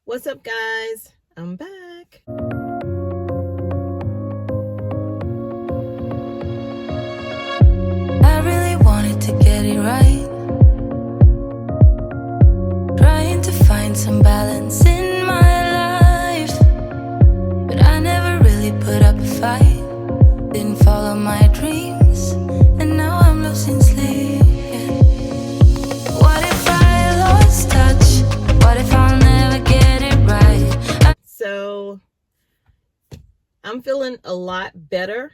What's up, guys? I'm back. I really wanted to get it right, trying to find some balance in my life, but I never really put up a fight, didn't follow my dreams, and now I'm losing sleep. What if I lost touch? What if I'll never get it right? So I'm feeling a lot better.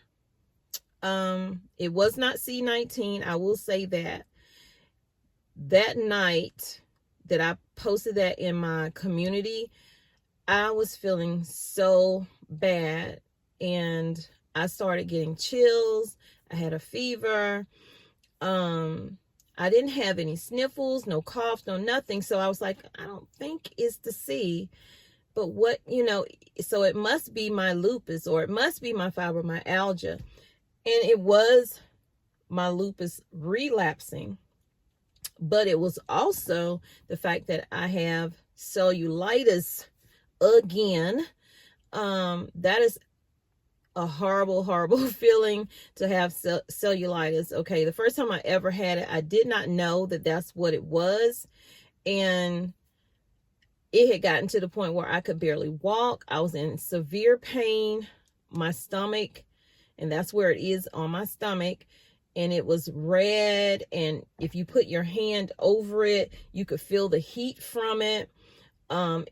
It was not C19. I will say that. That night that I posted that in my community, I was feeling so bad, and I started getting chills. I had a fever. I didn't have any sniffles, no coughs, no nothing. So I was like, I don't think it's the C, but what, so it must be my lupus, or it must be my fibromyalgia. And it was my lupus relapsing, but it was also the fact that I have cellulitis again. That is a horrible feeling to have cellulitis. Okay, the first time I ever had it, I did not know that that's what it was, and it had gotten to the point where I could barely walk. I was in severe pain. My stomach, and that's where it is, on my stomach, and it was red, and if you put your hand over it, you could feel the heat from it.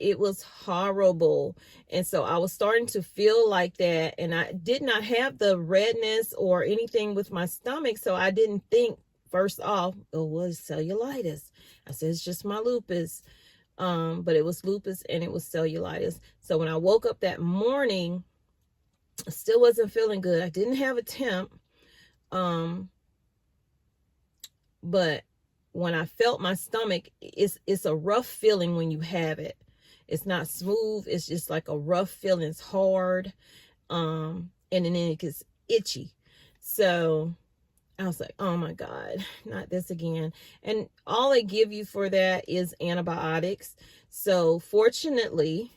It was horrible. And so I was starting to feel like that, and I did not have the redness or anything with my stomach, so I didn't think first off it was cellulitis. I said it's just my lupus, but it was lupus and it was cellulitis. So when I woke up that morning, I still wasn't feeling good. I didn't have a temp, but when I felt my stomach, it's a rough feeling when you have it. It's not smooth. It's just like a rough feeling. It's hard. And then it gets itchy. So I was like, oh my God, not this again. And all they give you for that is antibiotics. So fortunately,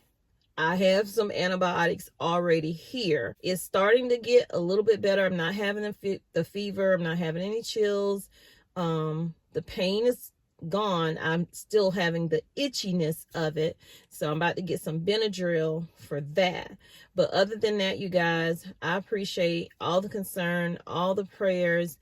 I have some antibiotics already here. It's starting to get a little bit better. I'm not having the fever. I'm not having any chills. The pain is gone. I'm still having the itchiness of it. So I'm about to get some Benadryl for that. But other than that, you guys, I appreciate all the concern, all the prayers,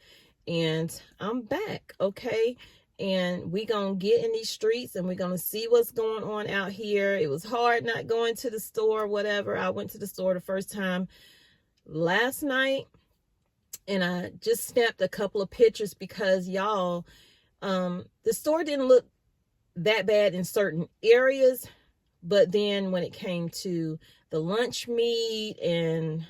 and I'm back, okay? And we gonna get in these streets and we're gonna see what's going on out here. It was hard not going to the store, whatever. I went to the store the first time last night, and I just snapped a couple of pictures because y'all, the store didn't look that bad in certain areas, but then when it came to the lunch meat, and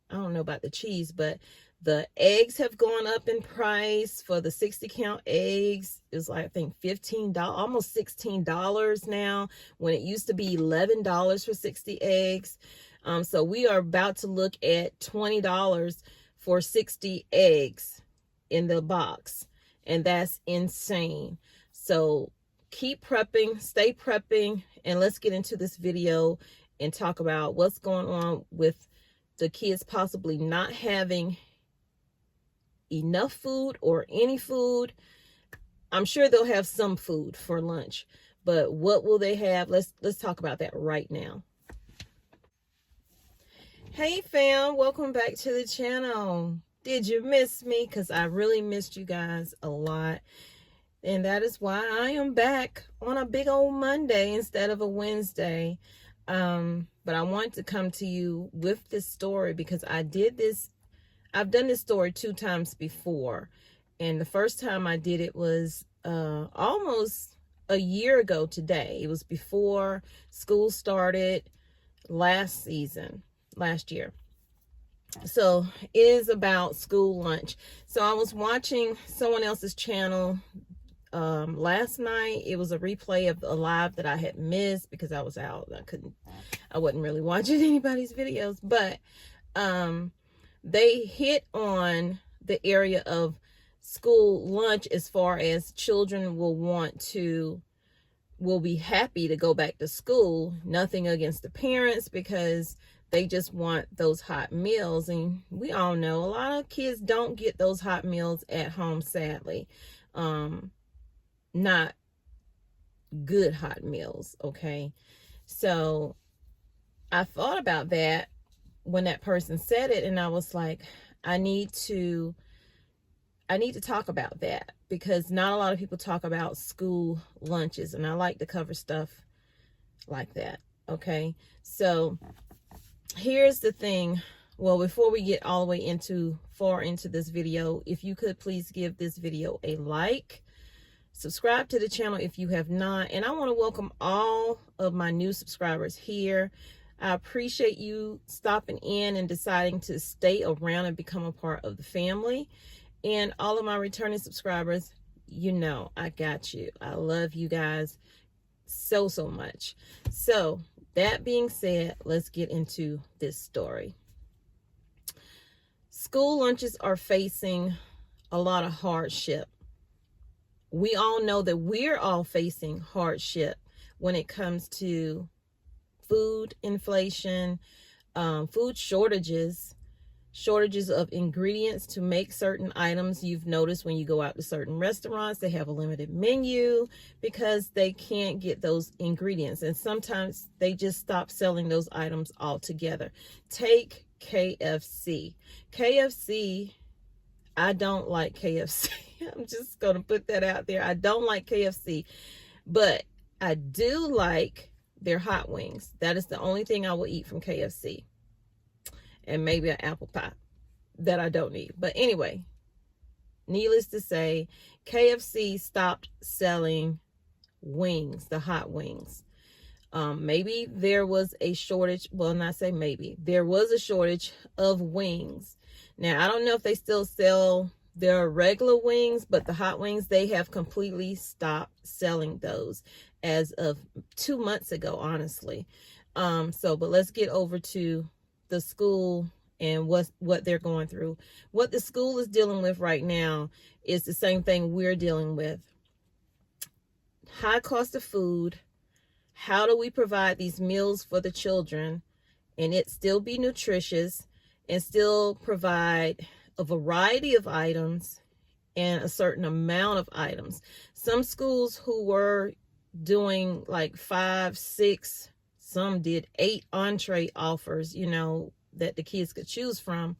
I don't know about the cheese, but the eggs have gone up in price. For the 60 count eggs, it was like, I think $15, almost $16 now, when it used to be $11 for 60 eggs. So we are about to look at $20 for 60 eggs in the box, and that's insane. So keep prepping, stay prepping, and let's get into this video and talk about what's going on with the kids possibly not having enough food or any food. I'm sure they'll have some food for lunch, but what will they have? Let's talk about that right now. Hey fam, welcome back to the channel. Did you miss me? Because I really missed you guys a lot. And that is why I am back on a big old Monday instead of a Wednesday. But I want to come to you with this story because I've done this story 2 times before. And the first time I did it was almost a year ago today. It was before school started last year. So it is about school lunch. So I was watching someone else's channel last night. It was a replay of a live that I had missed because I was out. I wasn't really watching anybody's videos, but they hit on the area of school lunch as far as children will want to will be happy to go back to school. Nothing against the parents, because they just want those hot meals. And we all know a lot of kids don't get those hot meals at home, sadly. Not good hot meals, okay? So I thought about that when that person said it, and I was like, I need to talk about that, because not a lot of people talk about school lunches, and I like to cover stuff like that, okay? So here's the thing. Well, before we get all the way far into this video, if you could please give this video a like, subscribe to the channel if you have not, and I want to welcome all of my new subscribers here. I appreciate you stopping in and deciding to stay around and become a part of the family. And all of my returning subscribers, you know, I got you. I love you guys so much. So that being said, let's get into this story. School lunches are facing a lot of hardship. We all know that we're all facing hardship when it comes to food inflation, food shortages of ingredients to make certain items. You've noticed when you go out to certain restaurants, they have a limited menu because they can't get those ingredients. And sometimes they just stop selling those items altogether. Take KFC. I don't like KFC. I'm just going to put that out there. I don't like KFC, but I do like their hot wings. That is the only thing I will eat from KFC. And maybe an apple pie that I don't need. But anyway, needless to say, KFC stopped selling wings, the hot wings. Maybe there was a shortage. Well, not say maybe. There was a shortage of wings. Now, I don't know if they still sell their regular wings, but the hot wings, they have completely stopped selling those as of 2 months ago, honestly. But let's get over to the school and what they're going through. What the school is dealing with right now is the same thing we're dealing with. High cost of food. How do we provide these meals for the children and it still be nutritious and still provide a variety of items and a certain amount of items? Some schools who were doing like 5, 6, some did 8 entree offers, you know, that the kids could choose from.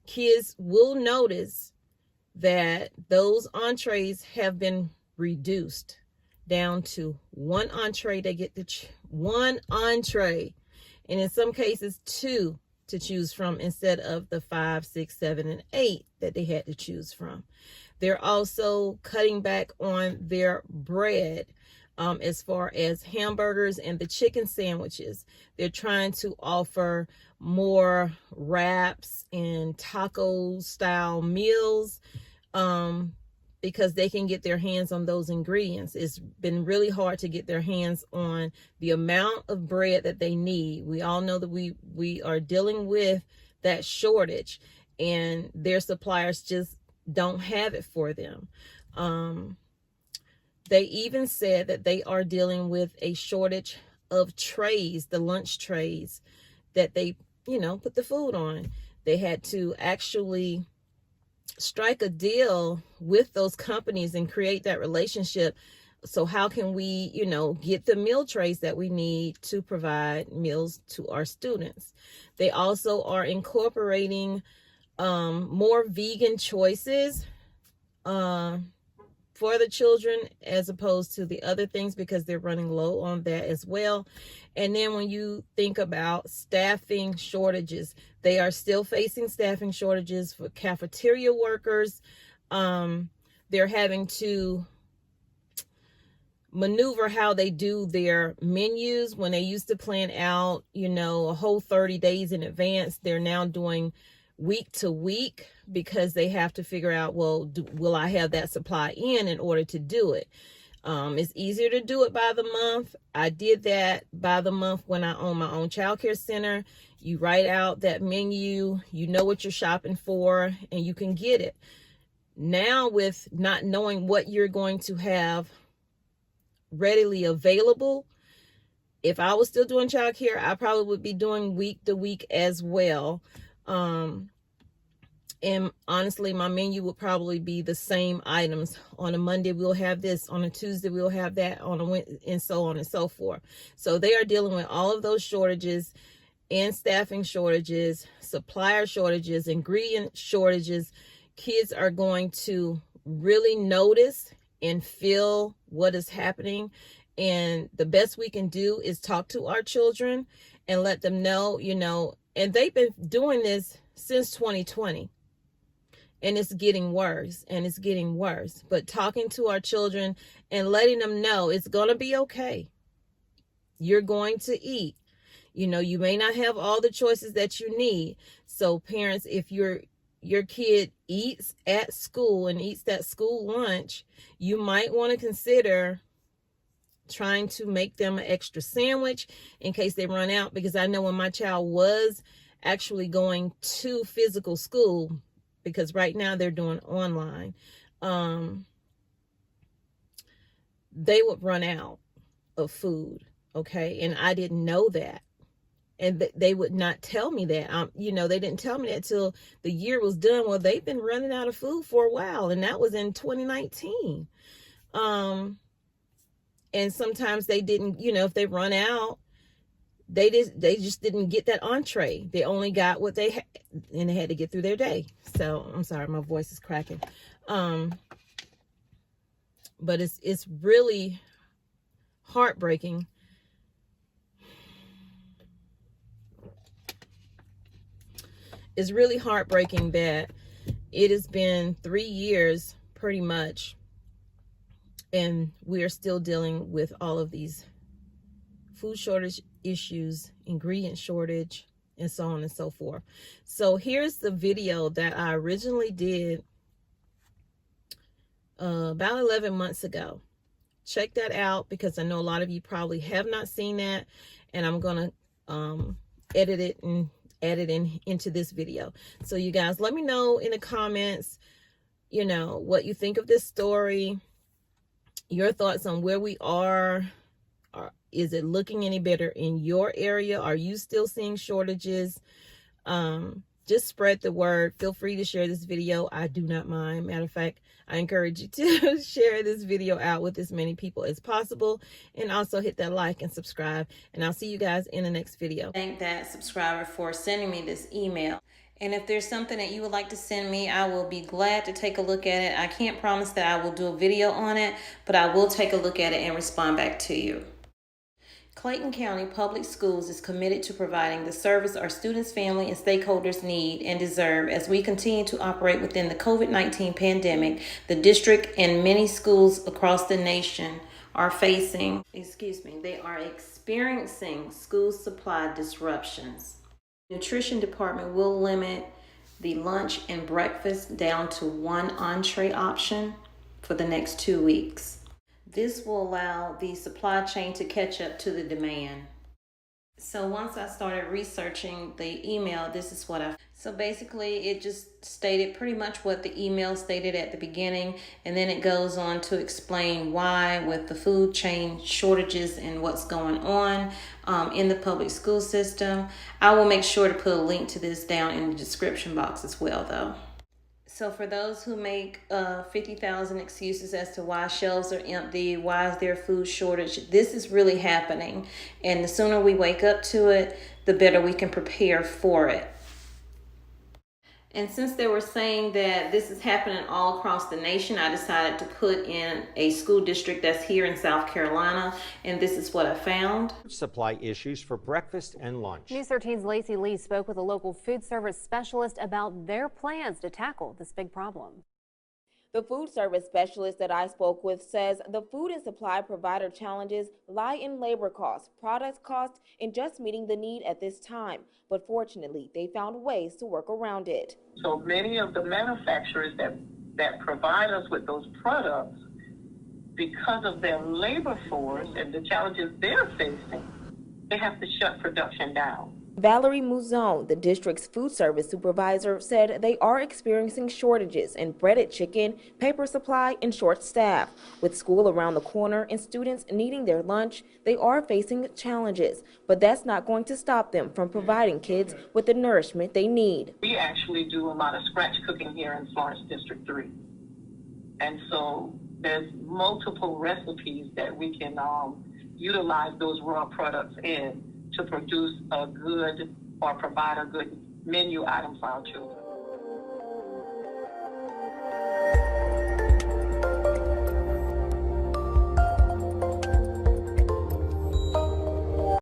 Kids will notice that those entrees have been reduced down to 1 entree. They get one entree, and in some cases 2 to choose from instead of the 5, 6, 7, and 8 that they had to choose from. They're also cutting back on their bread. As far as hamburgers and the chicken sandwiches, they're trying to offer more wraps and taco style meals because they can get their hands on those ingredients. It's been really hard to get their hands on the amount of bread that they need. We all know that we are dealing with that shortage, and their suppliers just don't have it for them. They even said that they are dealing with a shortage of trays, the lunch trays that they, you know, put the food on. They had to actually strike a deal with those companies and create that relationship. So how can we, you know, get the meal trays that we need to provide meals to our students? They also are incorporating more vegan choices for the children as opposed to the other things, because they're running low on that as well. And then when you think about staffing shortages, they are still facing staffing shortages for cafeteria workers. They're having to maneuver how they do their menus. When they used to plan out, you know, a whole 30 days in advance, they're now doing week to week because they have to figure out, well, will I have that supply in order to do it? It's easier to do it by the month. I did that by the month when I owned my own childcare center. You write out that menu, you know what you're shopping for, and you can get it. Now with not knowing what you're going to have readily available. If I was still doing childcare, I probably would be doing week to week as well. And honestly, my menu would probably be the same items. On a Monday, we'll have this. On a Tuesday, we'll have that. On a Wednesday, and so on and so forth. So they are dealing with all of those shortages and staffing shortages, supplier shortages, ingredient shortages. Kids are going to really notice and feel what is happening. And the best we can do is talk to our children and let them know, and they've been doing this since 2020. And it's getting worse, and it's getting worse. But talking to our children and letting them know it's going to be okay. You're going to eat. You may not have all the choices that you need. So parents, if your kid eats at school and eats that school lunch, you might want to consider trying to make them an extra sandwich in case they run out. Because I know when my child was actually going to physical school, because right now they're doing online, they would run out of food. Okay. And I didn't know that. And they would not tell me that. They didn't tell me that till the year was done. Well, they've been running out of food for a while, and that was in 2019. And sometimes they didn't, if they run out, they just didn't get that entree. They only got what they had, and they had to get through their day. So I'm sorry, my voice is cracking. But it's really heartbreaking. It's really heartbreaking that it has been 3 years pretty much, and we are still dealing with all of these food shortage issues, ingredient shortage, and so on and so forth. So here's the video that I originally did about 11 months ago. Check that out, because I know a lot of you probably have not seen that, and I'm gonna edit it and add it into this video. So you guys, let me know in the comments, what you think of this story, your thoughts on where we are. Is it looking any better in your area? Are you still seeing shortages? Just spread the word. Feel free to share this video. I do not mind. Matter of fact, I encourage you to share this video out with as many people as possible, and also hit that like and subscribe. And I'll see you guys in the next video. Thank that subscriber for sending me this email. And if there's something that you would like to send me, I will be glad to take a look at it. I can't promise that I will do a video on it, but I will take a look at it and respond back to you. Clayton County Public Schools is committed to providing the service our students, family, and stakeholders need and deserve as we continue to operate within the COVID-19 pandemic. The district and many schools across the nation are they are experiencing school supply disruptions. The nutrition department will limit the lunch and breakfast down to one entree option for the next 2 weeks. This will allow the supply chain to catch up to the demand. So once I started researching the email, this is what so basically it just stated pretty much what the email stated at the beginning, and then it goes on to explain why with the food chain shortages and what's going on in the public school system. I will make sure to put a link to this down in the description box as well though. So for those who make 50,000 excuses as to why shelves are empty, why is there a food shortage, this is really happening. And the sooner we wake up to it, the better we can prepare for it. And since they were saying that this is happening all across the nation, I decided to put in a school district that's here in South Carolina, and this is what I found. Supply issues for breakfast and lunch. News 13's Lacey Lee spoke with a local food service specialist about their plans to tackle this big problem. The food service specialist that I spoke with says the food and supply provider challenges lie in labor costs, product costs, and just meeting the need at this time. But fortunately, they found ways to work around it. So many of the manufacturers that provide us with those products, because of their labor force and the challenges they're facing, they have to shut production down. Valerie Mouzon, the district's food service supervisor, said they are experiencing shortages in breaded chicken, paper supply, and short staff. With school around the corner and students needing their lunch, they are facing challenges, but that's not going to stop them from providing kids with the nourishment they need. We actually do a lot of scratch cooking here in Florence District 3. And so there's multiple recipes that we can utilize those raw products in to produce a good or provide a good menu item for our children.